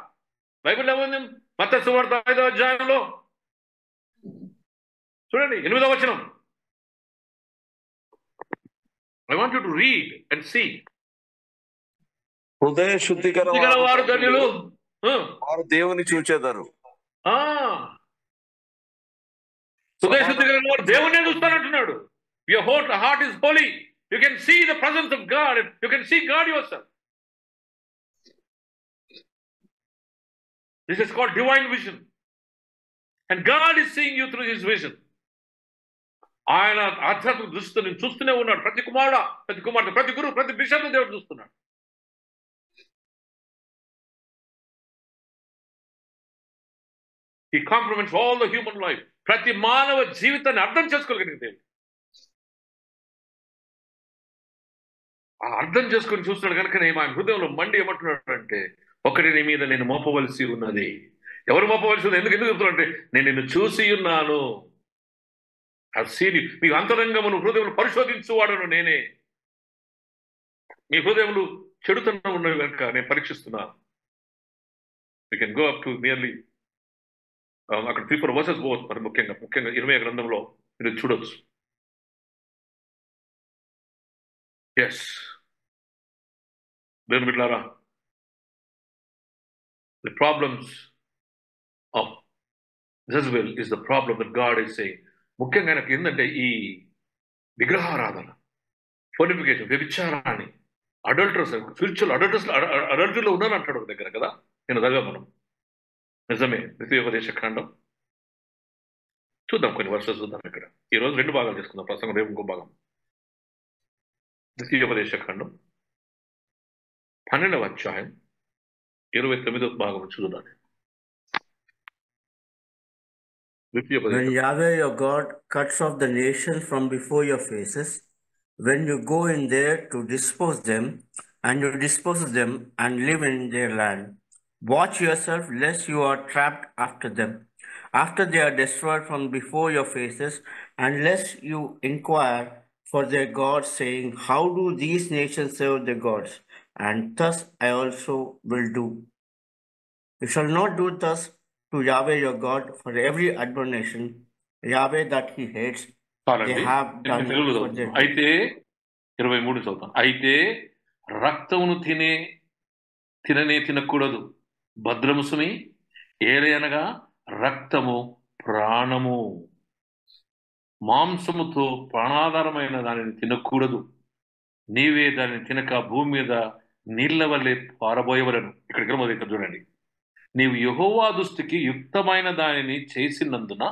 Bible ఏముంది? మత్తయి సువార్త 5వ అధ్యాయంలో చూడండి 8వ వచనం. I want you to read and see. హృదయ శుద్ధి వారు ధన్యులు, వారు దేవుని చూచేదారు. హృదయ శుద్ధి గల వారు దేవునే చూస్తానంటున్నాడు. Your heart is holy. You can see the presence of God. You can see God yourself. This is called divine vision. And God is seeing you through his vision. ఆయన ఆధ్యాత్మిక దృష్టితో నేను చూస్తూనే ఉన్నాడు. ప్రతి కుమారుడు, ప్రతి కుమార్తె, ప్రతి గురువు, ప్రతి బిషప్ దేవుడు చూస్తున్నాడు. He complements all the human life. ప్రతి మానవ జీవితాన్ని అర్థం చేసుకోగలిగిన దేవుడు. ఆ అర్థం చేసుకొని చూస్తున్నాడు కనుక ఆయన హృదయంలో మండి ఏమంటున్నాడు అంటే, ఒకటి నీ మీద నేను మోపవలసి ఉన్నది. ఎవరు మోపవలసి ఉంది? ఎందుకు చెప్తున్నా అంటే నేను నిన్ను చూసి ఉన్నాను. మీ అంతరంగమును హృదయములు పరిశోధించువాడను నేనే. మీ హృదయములు చెడుతనం ఉన్నవి కనుక నేను పరీక్షిస్తున్నాను. You can go up to nearly అక్కడ 3-4 వర్సెస్ పోవచ్చు. మరి ముఖ్యంగా 20వ గ్రంథంలో మీరు చూడొచ్చు. ఎస్ దేవుని బిడ్డలారా, the problems of Jezebel is the problem that God is saying. ముఖ్యంగా ఆయనకు ఏంటంటే ఈ విగ్రహారాధన, ఫోర్నిఫికేషన్, వ్యభిచారాన్ని, అడల్టర్స్, స్పిరిచువల్ అడల్టరీలో ఉన్నాను అంటాడు ఒక దగ్గర కదా. నేను చదివా మనం. నిజమే. ద్వితీయోపదేశ కాండం చూద్దాం, కొన్ని వర్షాలు చూద్దాం. ఇక్కడ ఈరోజు 2 భాగాలు చేసుకుందాం. ప్రసంగం రేపు ఇంకో భాగం. ద్వితీయోపదేశ కాండం 12వ అధ్యాయం 29వ భాగం చూడండి. When Yahweh your God cuts off the nation from before your faces, when you go in there to dispose them, and you dispose them and live in their land, watch yourself lest you are trapped after them, after they are destroyed from before your faces, and lest you inquire for their gods, saying, how do these nations serve their gods? And thus I also will do. You shall not do thus to Yahweh your God, for every admonition, Yahweh that he hates, they have done for their. అయితే 23 చదువుతాం. అయితే రక్తమును తినకూడదు, భద్రముసుమి. ఏలయనగా రక్తము ప్రాణము. మాంసముతో ప్రాణాధారమైన దానిని తినకూడదు. నీవే దానిని తినక భూమి మీద నీళ్ల వల్లే పారబోయవలను. ఇక్కడికి మొదలు ఇక్కడ చూడండి. నీవు యెహోవా దృష్టికి యుక్తమైన దానిని చేసినందున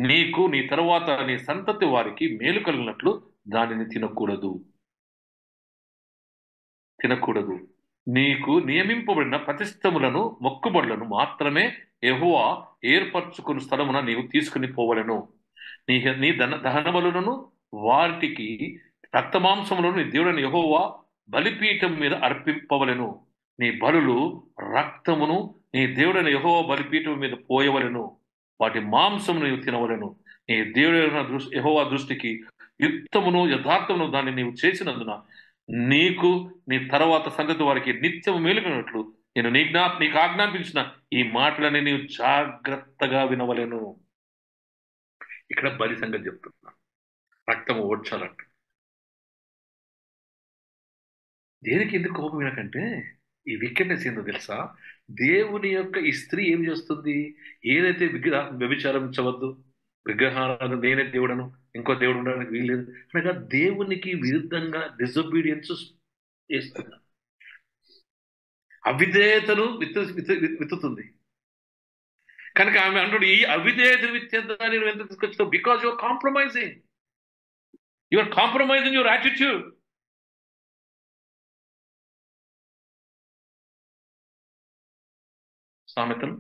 నీకు నీ తరువాత నీ సంతతి వారికి మేలు కలిగినట్లు దానిని తినకూడదు. నీకు నియమింపబడిన ప్రతిష్టములను, మొక్కుబడులను మాత్రమే యెహోవా ఏర్పరచుకుని స్థలమున నీవు తీసుకుని పోవలను. నీ దహనబలులను వాటికి రక్తమాంసములను నీ దేవుడైన యెహోవా బలిపీఠం మీద అర్పింపవలెను. నీ బలులు రక్తమును నీ దేవుడైన యెహోవా బలిపీఠం మీద పోయవలెను, వాటి మాంసము నీవు తినవలెను. నీ దేవుడైన యెహోవా దృష్టికి యుక్తమును యథార్థమును దాన్ని నీవు చేసినందున నీకు నీ తర్వాత సంతతి వారికి నిత్యము మేలుకున్నట్లు నేను నీకు ఆజ్ఞాపించిన ఈ మాటలని నీవు జాగ్రత్తగా వినవలెను. ఇక్కడ బలి సంగతి చెప్తున్నా, రక్తము ఓడ్చాలంట. దేనికి ఎందుకు కోపం వినకంటే ఈ వికెట్నెస్ ఏందో తెలుసా? దేవుని యొక్క ఈ స్త్రీ ఏం చేస్తుంది? ఏదైతే వ్యభిచారించవద్దు, విగ్రహాలను నేనే దేవుడను, ఇంకో దేవుడు ఉండడానికి వీల్లేదు అనగా దేవునికి విరుద్ధంగా డిజొబీడియన్స్ చేస్తుంది, అవిధేయతను విత్తుతుంది. కనుక ఆమె అంటాడు, ఈ అవిధేయత విత్యతని నువ్వు ఎందుకు తీసుకొచ్చావు? Because your compromising, your attitude. సామెతలు,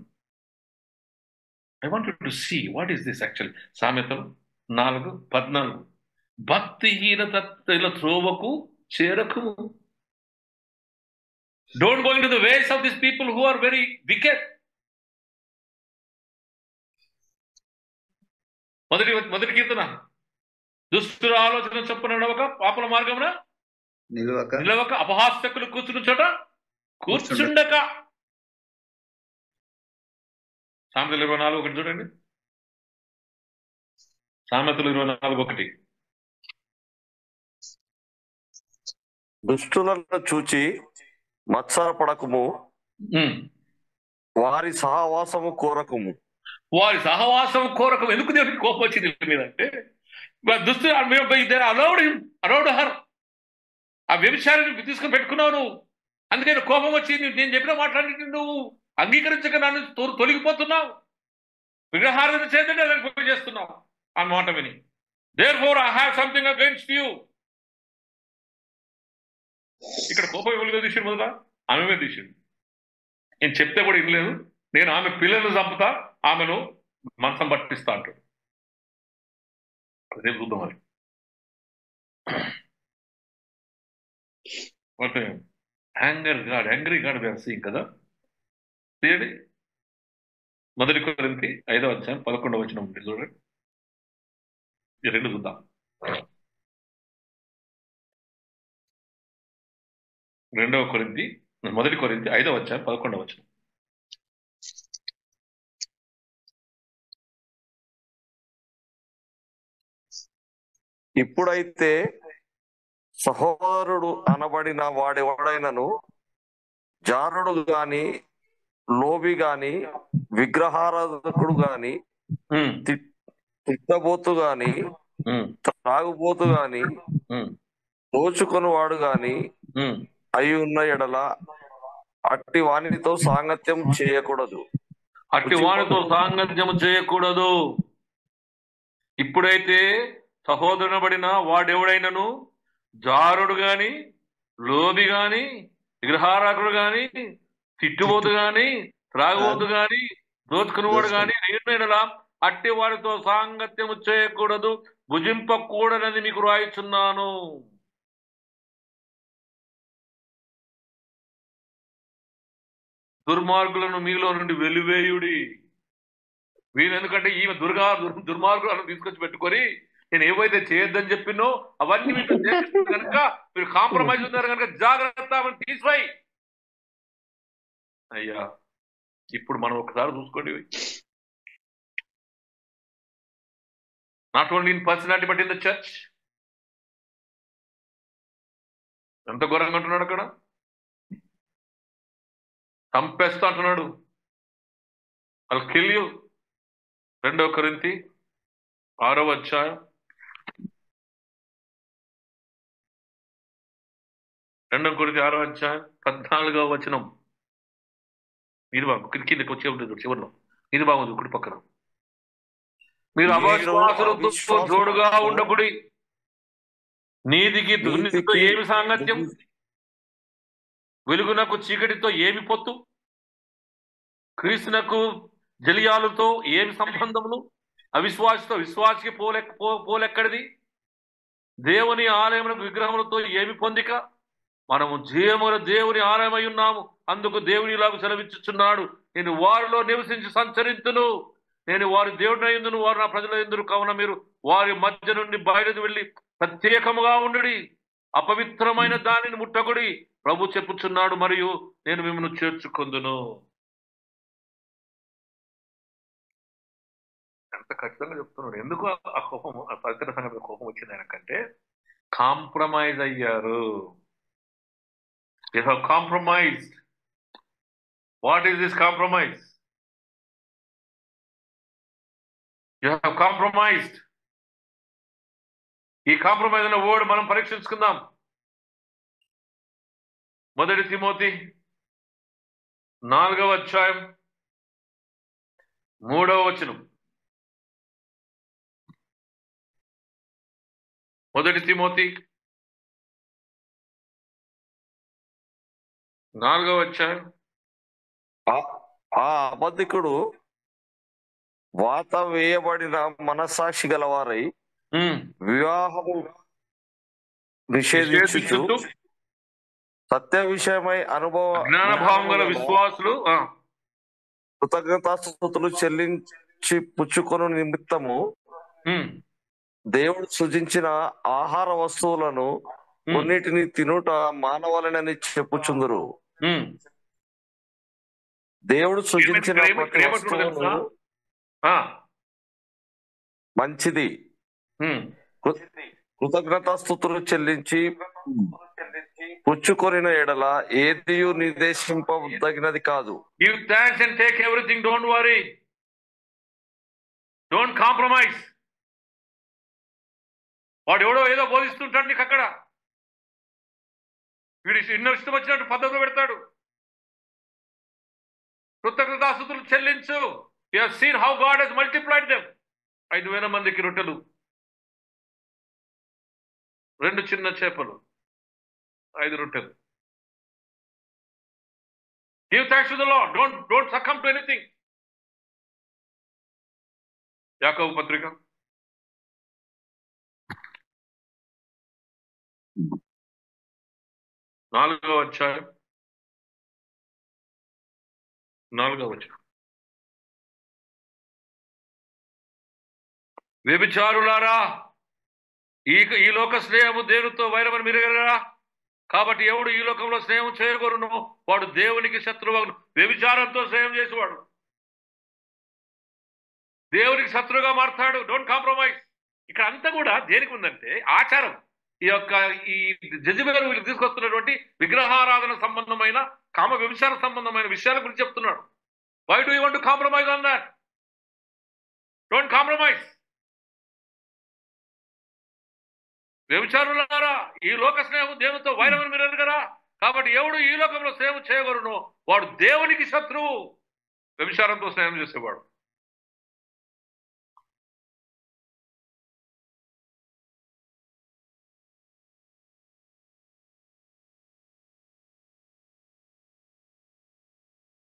I wanted to see what is this actual. సామెతలు 4:14 భక్తిహీనత త్రోవకు చేరకుము. Don't go into the ways of this people who are very wicked. మొదటి కీర్తన, దుష్టుల ఆలోచన చొప్పున నడవక, పాపల మార్గమున నిలవక, అపహాస్యకులు కూర్చున్న చోట కూర్చుండక. సామెతలు 24:1 చూడండి. సామెతలు 24:1 దుష్టులను చూచి మత్సరపడకుము, వారి సహవాసము కోరకుము. వారి సహవాసం కోరకం. ఎందుకు దేవుడికి కోపం వచ్చింది మీద అంటే, దుస్తులు అలౌడ్ హర్, ఆ వ్యభిచారాన్ని తీసుకుని పెట్టుకున్నావు నువ్వు, అందుకని కోపం వచ్చింది. నేను చెప్పిన మాట్లాడి నువ్వు అంగీకరించక నన్ను తొలగిపోతున్నావు, విగ్రహారాధన చేద్దంటే దానికి పూజ చేస్తున్నావు ఆ మాట విని. Therefore I have something against you. ఇక్కడ కోపం ఎవరిగా తీసిండు? మొదట ఆమె మీద తీసిండు. నేను చెప్తే కూడా ఇవ్వలేదు, నేను ఆమె పిల్లలను చంపుతా, ఆమెను మనసం పట్టిస్తా అంటాడు. అదే చూద్దాం మరి. Angry God we are seeing కదా. తీయండి, మొదటి కొరింథీ 5:11 ఉంటుంది చూడండి. ఈ రెండు చూద్దాం. మొదటి కొరింథీ 5:11. ఇప్పుడైతే సహోదరుడు అనబడిన వాడెవడైనను జారుడు గాని, లోబి గాని, విగ్రహారాధకుడు గాని, తిట్టబోతు గాని, త్రాగుబోతు గాని, దోచుకొని వాడు గాని అయి ఉన్న ఎడల అట్టి వానితో సాంగత్యం చేయకూడదు. ఇప్పుడైతే సహోదరునబడిన వాడెవడైనను జారుడు గాని, లోబి గాని, విగ్రహారాకుడు గాని, తిట్టుబోతు గాని, త్రాగుబోతు గాని, దోచుకునివాడు గాని నేను అట్టి వారితో సాంగత్యము చేయకూడదు, భుజింపకూడదని మీకు రాయిచున్నాను. దుర్మార్గులను మీలో నుండి వెలివేయుడి. వీళ్ళు ఎందుకంటే ఈమె దుర్మార్గులను తీసుకొచ్చి పెట్టుకొని నేను ఏవైతే చేయొద్దని చెప్పినో అవన్నీ మీరు చేస్తున్నారు కనుక, మీరు కాంప్రమైజ్ ఉన్నారు కనుక జాగ్రత్త తీసిపోయి. అయ్యా, ఇప్పుడు మనం ఒకసారి చూసుకోండి, not only in personality but in the church. ఎంత ఘోరంగా అంటున్నాడు అక్కడ, చంపేస్తా అంటున్నాడు. I'll kill you. 2 కొరింథీ 6:14. ఇది బాగు కిందకి వచ్చే ఉంటుంది చివరిలో. ఇది బాగుంది కుడి పక్కన. మీరు అవిశ్వాసులతో జోడుగా ఉండకుడి, నీతికి దుర్నీతితో ఏమి సాంగత్యం, వెలుగునకు చీకటితో ఏమి పొత్తు, క్రీస్తునకు జలియాలతో ఏమి సంబంధములు, అవిశ్వాసితో విశ్వాసికి పోలెక్కడిది, దేవుని ఆలయమునకు విగ్రహములతో ఏమి పొందిక, మనము జీవముల దేవుని ఆలయమై ఉన్నాము. అందుకు దేవుని ఇలాగ సెలవిచ్చుచున్నాడు, నేను వారిలో నివసించి సంచరింతును, నేను వారి దేవుని అయ్యుందును, వారు నా ప్రజల ఎందురు. కావున మీరు వారి మధ్య నుండి బయటకు వెళ్ళి ప్రత్యేకముగా ఉండుడి, అపవిత్రమైన దానిని ముట్టకుడి, ప్రభు చెప్పుచున్నాడు, మరియు నేను మిమ్మల్ని చేర్చుకొందును. ఎంత ఖచ్చితంగా చెప్తున్నాడు. ఎందుకు ఆ కోపం, ఆ పవిత్ర సంగతి కోపం వచ్చింది ఆయనకంటే కాంప్రమైజ్ అయ్యారు. You have compromised. What is this compromise? You have compromised. ఈ కాంప్రమైజ్ అనే వర్డ్ మనం పరీక్షించుకుందాం. 1 తిమోతి 4వ అధ్యాయం 3వ వచనం. 1 తిమోతి 4వ అధ్యాయం. ఆ అబద్ధికుడు వాత వేయబడిన మనస్సాక్షి గలవారై వివాహము నిషేధించుచు సత్య విషయమై జ్ఞానభావం గల విశ్వాసులు కృతజ్ఞతాస్తుతులు చెల్లించి పుచ్చుకొను నిమిత్తము దేవుడు సృజించిన ఆహార వస్తువులను కొన్నిటిని తినుట మానవాలనని చెప్పుచుందురు. దేవుడు సృజించిన ప్రతి వస్తువును మంచిది, కృతజ్ఞతాస్తుతులు చెల్లించి పుచ్చుకొనిన ఎడల ఏది నిర్దేశింపదగినది కాదు. Give thanks and take everything. Don't worry. Don't compromise. వాడు ఎవడో ఏదో బోధిస్తుంటాడు నీకు అక్కడ, వీడి ఇష్టం వచ్చినట్టు పద్ధతిలో పెడతాడు. కృతజ్ఞతాస్తుతులు చెల్లించు. You have seen how God has multiplied them. 5,000 మందికి రొట్టెలు, 2 చిన్న చేపలు, 5 రొట్టెలు. Give thanks to the Lord. Don't succumb to anything. యాకోబు పత్రిక 4వ అధ్యాయం 4వ వచనం. వ్యభిచారులారా, ఈ లోక స్నేహము దేవునితో వైరమని మీరెగలరా? కాబట్టి ఎవడు ఈ లోకంలో స్నేహం చేయగోరును వాడు దేవునికి శత్రువగును. వ్యభిచారంతో స్నేహం చేసేవాడు దేవునికి శత్రువుగా మారుతాడు. Don't compromise. ఇక్కడ అంతా కూడా దేనికి ఉందంటే ఆచారం. ఈ జెజబెలు వీళ్ళకి తీసుకొస్తున్నటువంటి విగ్రహారాధన సంబంధమైన కామ వ్యభిచార సంబంధమైన విషయాల గురించి చెప్తున్నాడు. Why do you want to compromise on that? Don't compromise. వ్యభిచారులారా, ఈ లోక స్నేహం దేవునితో వైరమని మీరు ఎరుగరా? కాబట్టి ఎవడు ఈ లోకంలో స్నేహం చేయగలను వాడు దేవునికి శత్రువు. వ్యభిచారంతో స్నేహం చేసేవాడు.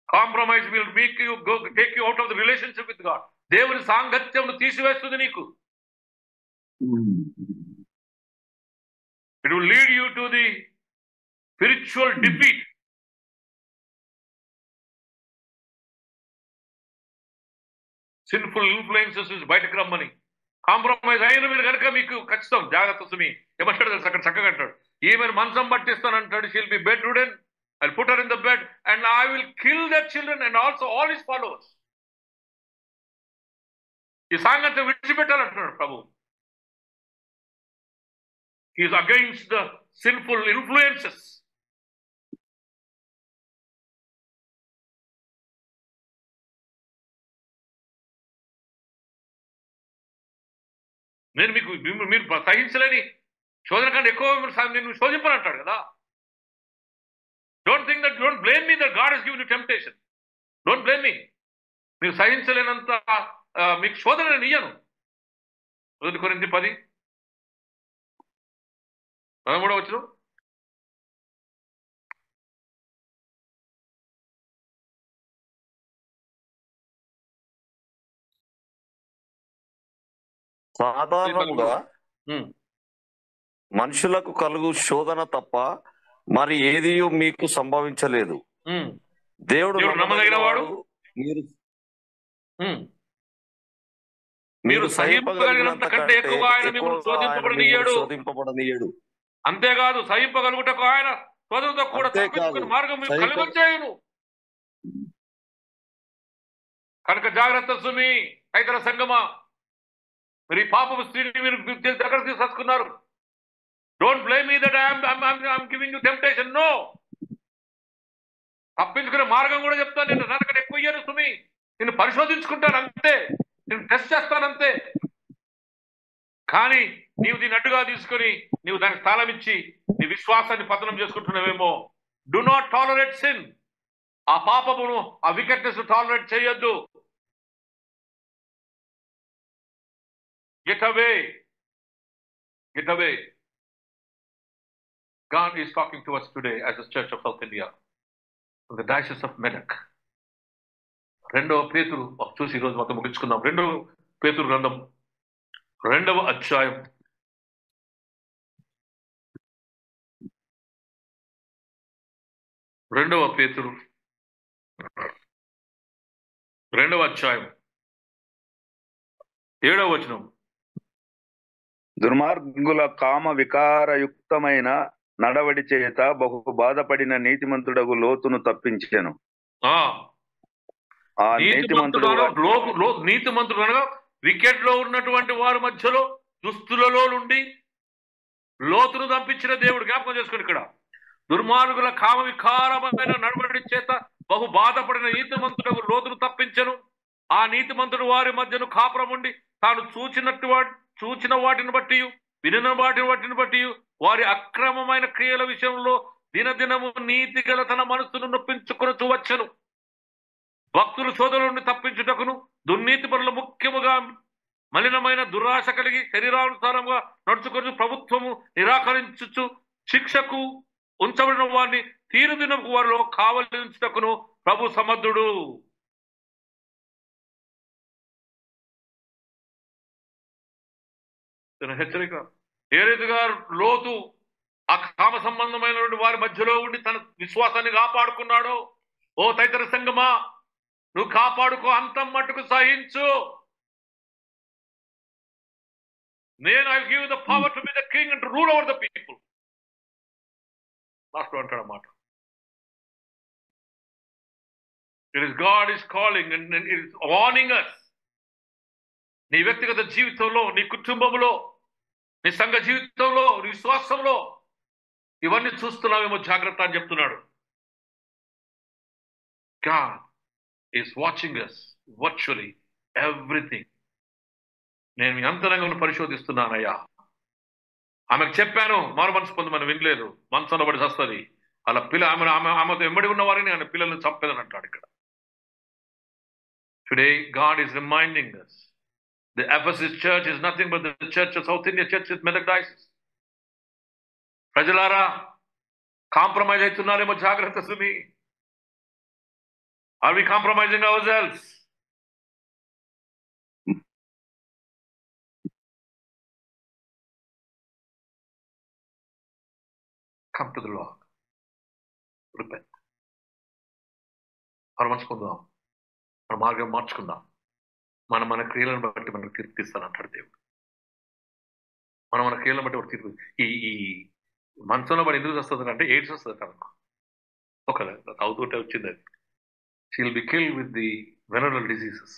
Compromise will make you take you out of the relationship with God. దేవుని సాంగత్యం తీసివేస్తుంది నీకు. It will lead you to the spiritual defeat. Sinful influences is బయటకు రమ్మని. కాంప్రమైజ్ అయిన మీరు కనుక మీకు ఖచ్చితం జాగ్రత్త. సుమి ఏమంటాడు తెలుసు అక్కడ చక్కగా అంటాడు, ఈమెను మంచం పట్టిస్తానంటాడు. She'll be bedridden, I will put her in the bed and I will kill their children and also all his followers. ఈ సాంగత్యం విడిచిపెట్టాలంటున్నాడు ప్రభు. He is against the sinful influences. నేను మీరు సహించలేని శోధన కంటే ఎక్కువ నేను శోధింపనంటాడు కదా. Don't think that, don't blame me that God has given you temptation. Don't blame మీ. మీరు సహించలేనంత మీకు శోధన నేను ఇయ్యను. 1 కొరింథీ 10:13 వచనం. సాధారణంగా మనుషులకు కలుగు శోధన తప్ప మరి ఏది మీకు సంభవించలేదు. ఉమ్. దేవుడు దేవుడు నమ్మదగిన వాడు. మీరు ఉమ్. మీరు సహింపగలిగినంత కంటే ఎక్కువగా ఆయన మిమ్మల్ని శోధింపబడనీయడు. అంతేకాదు, సహింపగలుగుటకు ఆయన శోధనతో కూడా తప్పించుకునే మార్గం మీకు కలుగజేయును. కనుక జాగ్రత్త సుమి, తదితర సంగమా, మీరు ఈ పాపపు స్త్రీని మీరు దగ్గర తీసుకొచ్చుకున్నారు. Don't blame me that I'm giving you temptation. No, తప్పించుకునే మార్గం కూడా చెప్తాను. నేను దానికంటే ఎక్కువ ఇయ్యను సుమి. నిన్ను పరిశోధించుకుంటాను అంతే, నేను టెస్ట్ చేస్తాను అంతే. కానీ నీవు దీన్ని అడ్డుగా తీసుకొని నీవు దానికి స్థానం ఇచ్చి నీ విశ్వాసాన్ని పతనం చేసుకుంటున్నావేమో. Do not tolerate sin. ఆ పాపమును, ఆ వికెట్నెస్ టాలరేట్ చేయొద్దు. Get away. Get away. God is talking to us today as a Church of South India, from the Diocese of Medak. రెండవ పేతురు చూసి ఈరోజు మొత్తం ముగించుకుందాం. రెండవ పేతురు గ్రంథం 2వ అధ్యాయం 2వ పేతురు 2వ అధ్యాయం 7వ వచనం. దుర్మార్గుల కామ వికారయుక్తమైన నడవడి చేత బహు బాధపడిన నీతిమంతుడగు లోతును తప్పించెను. ఆ నీతిమంతుడు అనగా వికెట్ లో ఉన్నటువంటి వారి మధ్యలో దుస్తులలో నుండి లోతును తప్పించిన దేవుడు. జ్ఞాపకం చేసుకుని ఇక్కడ దుర్మార్గుల కామ వికారమైన నడవడి చేత బహు బాధపడిన నీతిమంతుడగు లోతును తప్పించెను. ఆ నీతిమంతుడు వారి మధ్యను కాపురం ఉండి తాను చూచిన వాటిని బట్టి వినిన వాటిని బట్టి వారి అక్రమమైన క్రియల విషయంలో దినదినము నీతి గల తన మనస్సును నొప్పించుకొనుచు వచ్చెను. భక్తులు శోధన నుండి తప్పించుటకును దుర్నీతి పనులు ముఖ్యముగా మలినమైన దురాశ కలిగి శరీరానుసారంగా నడుచుకొని ప్రభుత్వము నిరాకరించుచు శిక్షకు ఉంచబడిన వారిని తీరు దినకు వారిలో కావలించుటకును ప్రభు సమర్థుడు. హెచ్చరిక. ఏ రీతిగా లోతు ఆ కామ సంబంధమైనటువంటి వారి మధ్యలో ఉండి తన విశ్వాసాన్ని కాపాడుకున్నాడో, ఓ తదితర సంగమా, నువ్వు కాపాడుకో, అంతం మట్టుకు సహించు. నేను I give the power to be the king and to rule over the people. Last లో అంటాడు అన్నమాట. It is God is calling and it is warning us. నీ వ్యక్తిగత జీవితంలో, నీ కుటుంబంలో, నీ సంఘ జీవితంలో, నీ విశ్వాసంలో ఇవన్నీ చూస్తున్నావేమో జాగ్రత్త అని చెప్తున్నాడు. God is watching us virtually everything. నేను మీ అంతరంగం పరిశోధిస్తున్నానయ్యా. ఆమెకు చెప్పాను, మారు మనసు పొందమని వినలేదు, మనసులో పడి వస్తుంది. అలా ఆమెతో వెంబడి ఉన్న వారిని ఆయన పిల్లల్ని చంపేదని అంటాడు ఇక్కడ. Today God is reminding us the Ephesus church is nothing but the church of South India Church with Medak Diocese. ప్రజలారా, కాంప్రమైజ్ అవుతున్నారేమో జాగ్రత్త సుమి. Are we compromising ourselves? Come to the Lord. Repent. మనసుకుందాం, మన మార్గం మార్చుకుందాం. మన క్రియలను బట్టి మనం తీర్పిస్తానంటాడు దేవుడు. మన క్రియలను బట్టి వాడు తీర్పు. ఈ మంచంలో పడి ఎందుకు వస్తుంది అంటే ఎయిడ్స్ వస్తుంది కనుక. ఒక అవుతుంటే వచ్చింది అది. She will be kill with the venereal diseases.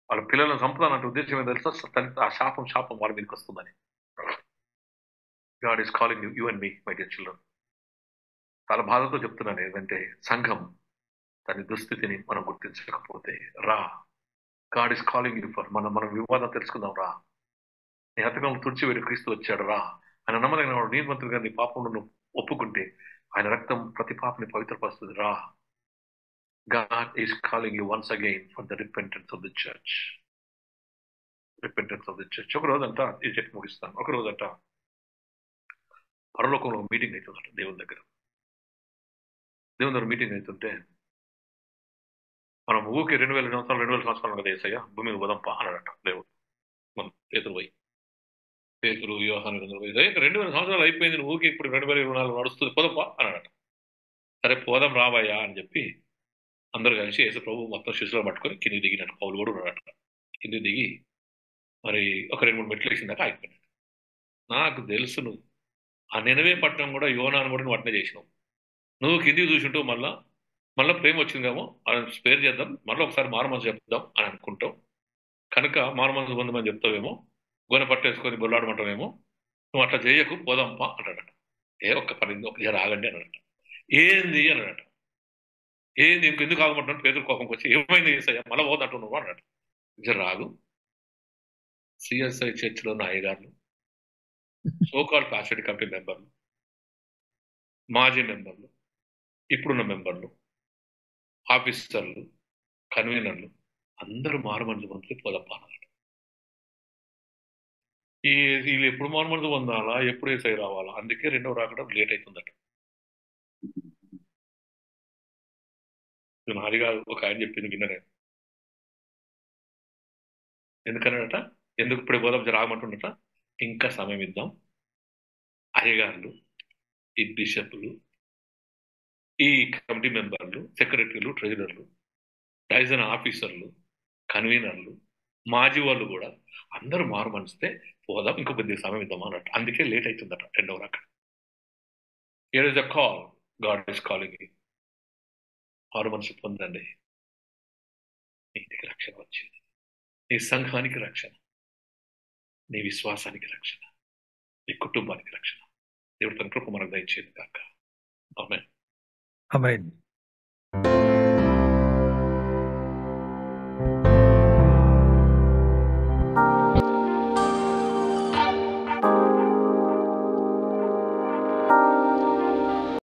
వాళ్ళ పిల్లలను చంపుతానంటే ఉద్దేశం ఏం తెలుసా? ఆ శాపం వాళ్ళ మీదకి వస్తుందని. God is calling you and me, my dear children. చాలా బాధతో చెప్తున్నాను. ఏంటంటే సంఘం దాని దుస్థితిని మనం గుర్తించకపోతే, రా, God is calling you for మనం వివాదం తెలుసుకుందాం. రా, నీ హతకం తుడిచివేడి క్రీస్తు వచ్చాడు. రా, ఆయన నమ్మదగిన వాడు. నీతిమంతుడిగా నీ పాపములను ఒప్పుకుంటే ఆయన రక్తం ప్రతి పాపని పవిత్రపరుస్తుంది. రా, God is calling you once again for the repentance of the church. Repentance of the church. ఒక రోజంట ఇది చెప్పి ముగిస్తాను. ఒక రోజంట పరలోకంలో మీటింగ్ అవుతుందట దేవుని దగ్గర మీటింగ్ అవుతుంటే, మనం ఊరికి 2000 సంవత్సరాలు కదా ఏసయ్య భూమి మీద వదంపా అన్నాడట దేవుడు. మనం పేతురు పోయి పేతురు, యోహాను 2000 సంవత్సరాలు అయిపోయింది, నువ్వు ఊరికి ఇప్పుడు 2024 నడుస్తుంది, పోదప్పా అన్నాడట. సరే పోదాం రావయ్యా అని చెప్పి అందరూ కలిసి యేసు ప్రభు మొత్తం శిష్యులు పట్టుకొని కిందికి దిగినట్టు. పౌలు కూడా ఉన్నాడట. కిందికి దిగి మరి ఒక 2-3 మెట్లు వేసిన దాకా ఆగిపోయినాడు. నాకు తెలుసు నువ్వు ఆ నినవే పట్టణం కూడా యోనాను కూడా నువ్వు అట్నే చేసినావు. నువ్వు కిందికి చూసింటావు, మళ్ళీ ప్రేమ వచ్చిందేమో అని స్పేర్ చేద్దాం, మళ్ళీ ఒకసారి మారుమనసు చెప్దాం అని అనుకుంటావు కనుక మారుమనసు పొందమని చెప్తావేమో, గొన పట్టేసుకొని బొల్లాడమంటావేమో, నువ్వు అట్లా చేయకు, పోదాంపా అన్నాడట. ఒక్క పని ఒక జర ఆగండి అన్నాడట. ఏంది అన్నాడట. ఏంది ఇంకెందుకు ఆగమంటున్నాడు? పేదలు కోపంకి వచ్చి ఏమైంది ఏసయ్యా మళ్ళీ పోదంటు నువ్వు అన్నాడు. జర రాగు, సిఎస్ఐ చర్చిలో ఉన్న అయ్యగారులు, సోకాల్ ప్యాసిటీ కమిటీ మెంబర్లు, మాజీ మెంబర్లు, ఇప్పుడున్న మెంబర్లు, ఆఫీసర్లు, కన్వీనర్లు అందరూ మారుమనసు పొందితే పోదప్పా అన్నాడు. వీళ్ళు ఎప్పుడు మారుమనసు పొందాలా, ఎప్పుడు ఏసై రావాలా, అందుకే రెండవ రాకడం లేట్ అవుతుందట. నాది కాదు, ఒక ఆయన చెప్పింది విన్ననే. ఎందుకన్నాడట, ఎందుకు ఇప్పుడు పోదాం రాగమంటుండట, ఇంకా సమయం ఇద్దాం. అయ్యగారులు, ఈ బిషప్లు, ఈ కమిటీ మెంబర్లు, సెక్రటరీలు, ట్రెజరర్లు, డైజన్ ఆఫీసర్లు, కన్వీనర్లు, మాజీ వాళ్ళు కూడా అందరూ మారు మనస్తే పోదాం, ఇంకో కొద్దిగా సమయం ఇద్దాం అన్నట్టు. అందుకే లేట్ అవుతుందట రెండవ రాక. Here is a call, God is calling you. మారు మనసు పొందండి, నీకు రక్షణ వచ్చింది, నీ సంఘానికి రక్షణ, నీ విశ్వాసానికి రక్షణ, నీ కుటుంబానికి రక్షణ. దేవుడు తన కృప మనకు దయచేయను కాక. ఆమేన్. ఆమేన్.